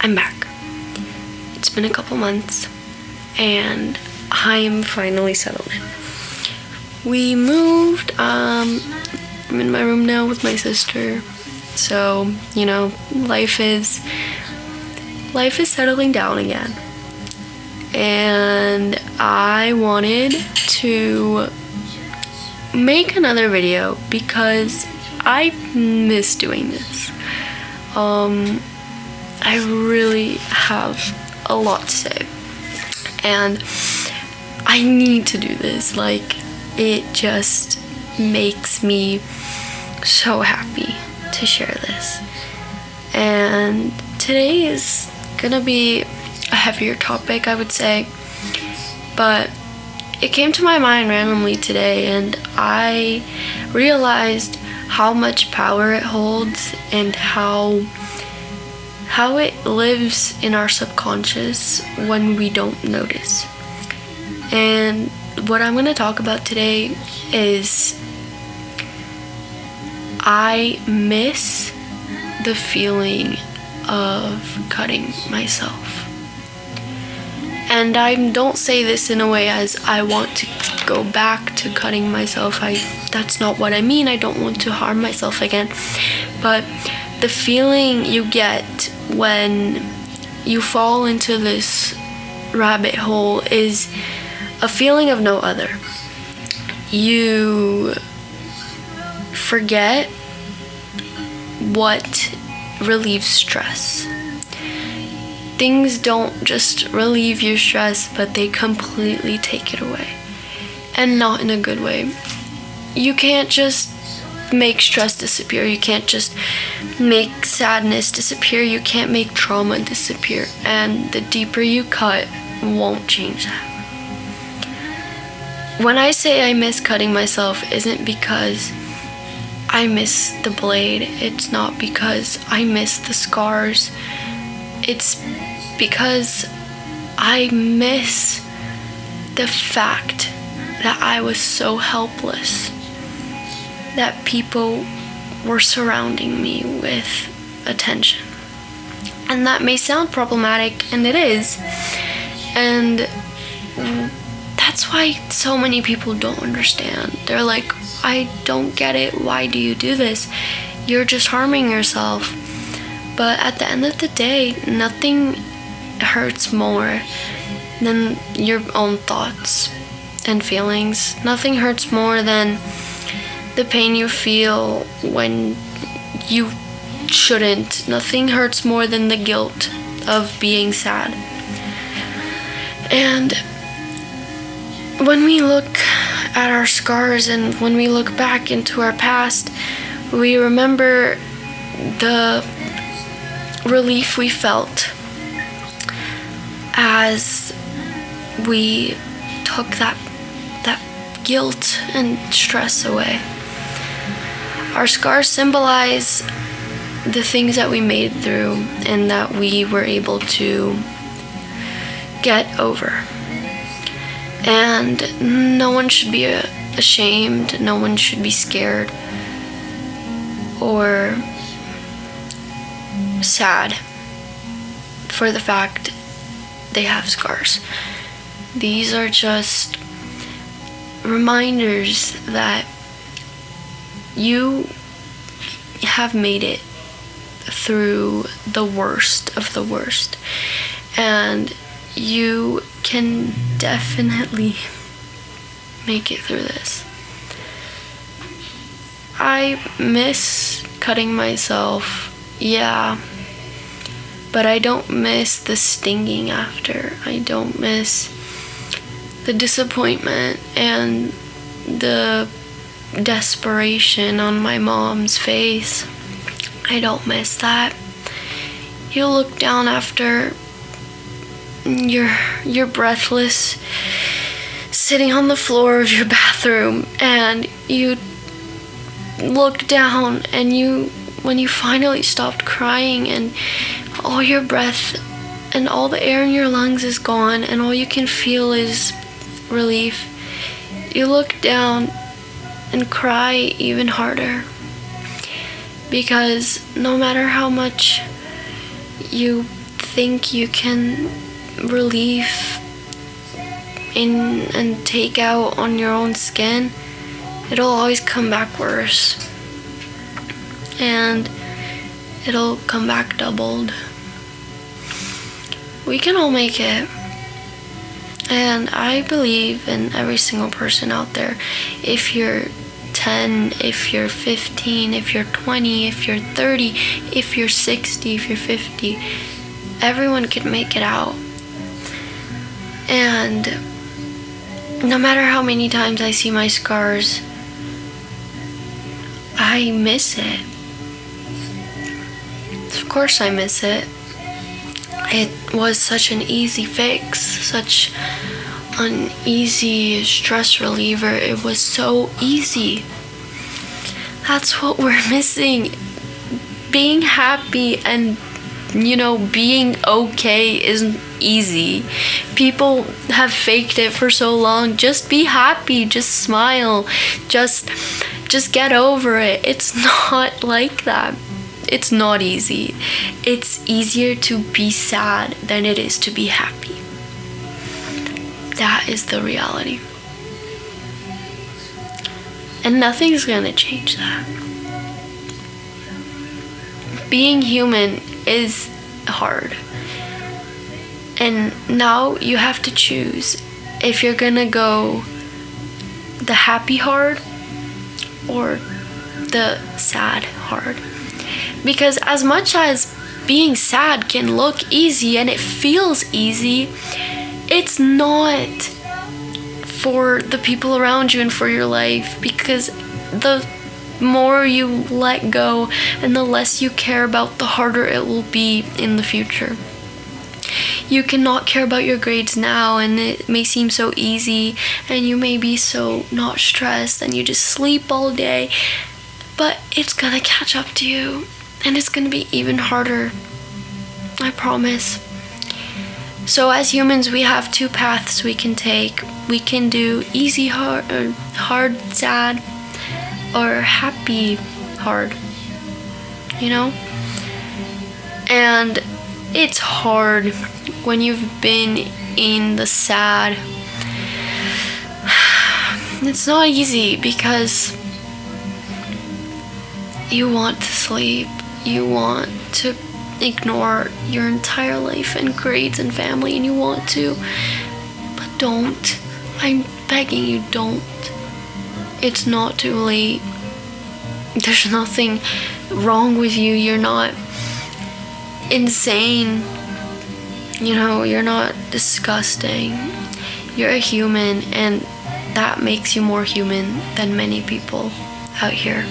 I'm back. It's been a couple months and I'm finally settled in. We moved. I'm in my room now with my sister. So, life is settling down again. And I wanted to make another video because I miss doing this. I really have a lot to say. And I need to do this. It just makes me so happy to share this. And today is gonna be a heavier topic, I would say, but it came to my mind randomly today, and I realized how much power it holds and how it lives in our subconscious when we don't notice. And what I'm going to talk about today is I miss the feeling of cutting myself. And I don't say this in a way as I want to go back to cutting myself. That's not what I mean. I don't want to harm myself again. But the feeling you get when you fall into this rabbit hole is a feeling of no other. You forget what relieves stress. Things don't just relieve your stress, but they completely take it away. And not in a good way. You can't just make stress disappear. You can't just make sadness disappear. You can't make trauma disappear. And the deeper you cut won't change that. When I say I miss cutting myself, isn't because I miss the blade. It's not because I miss the scars. It's because I miss the fact that I was so helpless, that people were surrounding me with attention. And that may sound problematic, and it is. And that's why so many people don't understand. They're like, I don't get it. Why do you do this? You're just harming yourself. But at the end of the day, nothing hurts more than your own thoughts and feelings. Nothing hurts more than the pain you feel when you shouldn't. Nothing hurts more than the guilt of being sad. And when we look at our scars and when we look back into our past, we remember the relief we felt as we took that guilt and stress away. Our scars symbolize the things that we made through and that we were able to get over. And no one should be ashamed, no one should be scared or sad for the fact they have scars. These are just reminders that you have made it through the worst of the worst, and you can definitely make it through this. I miss cutting myself, yeah, but I don't miss the stinging after. I don't miss the disappointment and the desperation on my mom's face. I don't miss that. You look down after you're breathless, sitting on the floor of your bathroom, and you look down and when you finally stopped crying and all your breath and all the air in your lungs is gone and all you can feel is relief, you look down and cry even harder. Because no matter how much you think you can relieve in and take out on your own skin, it'll always come back worse. And it'll come back doubled. We can all make it. And I believe in every single person out there. If you're 10, if you're 15, if you're 20, if you're 30, if you're 60, if you're 50, everyone can make it out. And no matter how many times I see my scars, I miss it. Of course I miss it. It was such an easy fix, such an easy stress reliever. It was so easy. That's what we're missing. Being happy and, being okay isn't easy. People have faked it for so long. Just be happy, just smile, just get over it. It's not like that. It's not easy. It's easier to be sad than it is to be happy. That is the reality. And nothing's gonna change that. Being human is hard. And now you have to choose if you're gonna go the happy hard or the sad hard. Because as much as being sad can look easy and it feels easy, it's not for the people around you and for your life. Because the more you let go and the less you care about, the harder it will be in the future. You cannot care about your grades now, and it may seem so easy, and you may be so not stressed, and you just sleep all day, but it's gonna catch up to you. And it's going to be even harder. I promise. So as humans, we have two paths we can take. We can do easy hard, or hard sad, or happy hard. And it's hard when you've been in the sad. It's not easy because you want to sleep. You want to ignore your entire life and grades and family, and you want to, but don't. I'm begging you, don't. It's not too late. There's nothing wrong with you. You're not insane. You're not disgusting. You're a human, and that makes you more human than many people out here.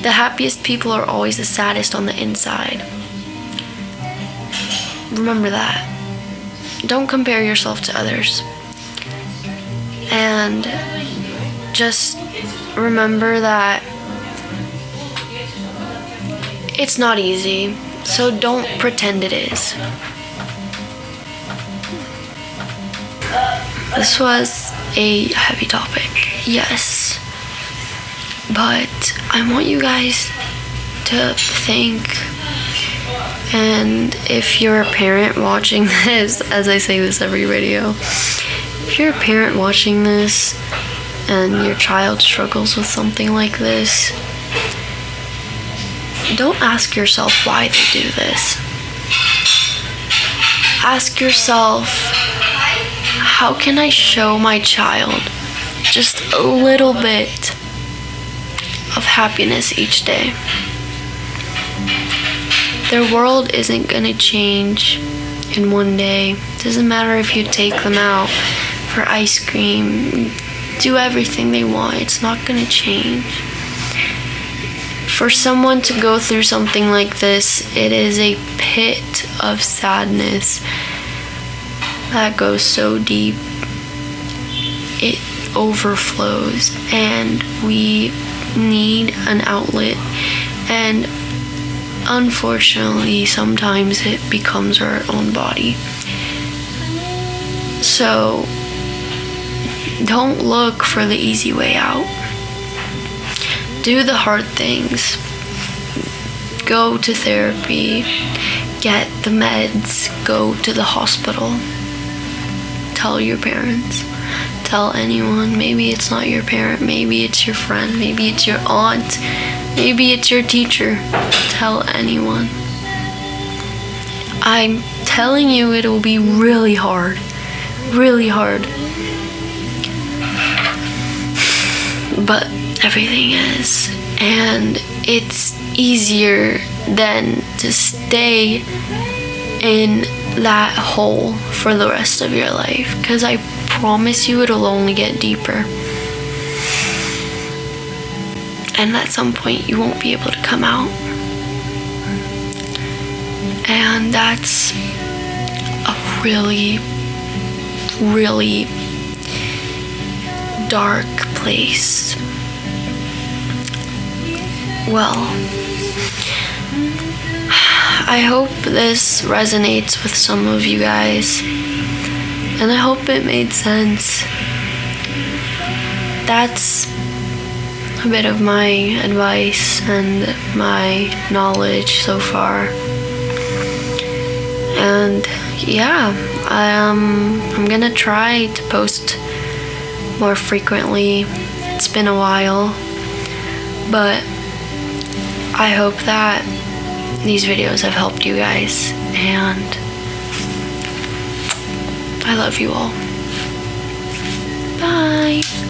The happiest people are always the saddest on the inside. Remember that. Don't compare yourself to others. And just remember that it's not easy, so don't pretend it is. This was a heavy topic, yes. But I want you guys to think, and if you're a parent watching this, as I say this every video, if you're a parent watching this and your child struggles with something like this, don't ask yourself why they do this. Ask yourself, how can I show my child just a little bit of happiness each day? Their world isn't gonna change in one day. Doesn't matter if you take them out for ice cream, do everything they want, it's not gonna change. For someone to go through something like this, it is a pit of sadness that goes so deep. It overflows, and we need an outlet, and unfortunately sometimes it becomes our own body. So don't look for the easy way out. Do the hard things. Go to therapy. get the meds, go to the hospital. Tell your parents. Tell anyone. Maybe it's not your parent, maybe it's your friend, maybe it's your aunt, maybe it's your teacher. Tell anyone. I'm telling you, it'll be really hard. Really hard. But everything is. And it's easier than to stay in that hole for the rest of your life. Because I promise you it'll only get deeper. And at some point you won't be able to come out. And that's a really, really dark place. Well, I hope this resonates with some of you guys, and I hope it made sense. That's a bit of my advice and my knowledge so far. And yeah, I'm gonna try to post more frequently. It's been a while, but I hope that these videos have helped you guys, and I love you all. Bye.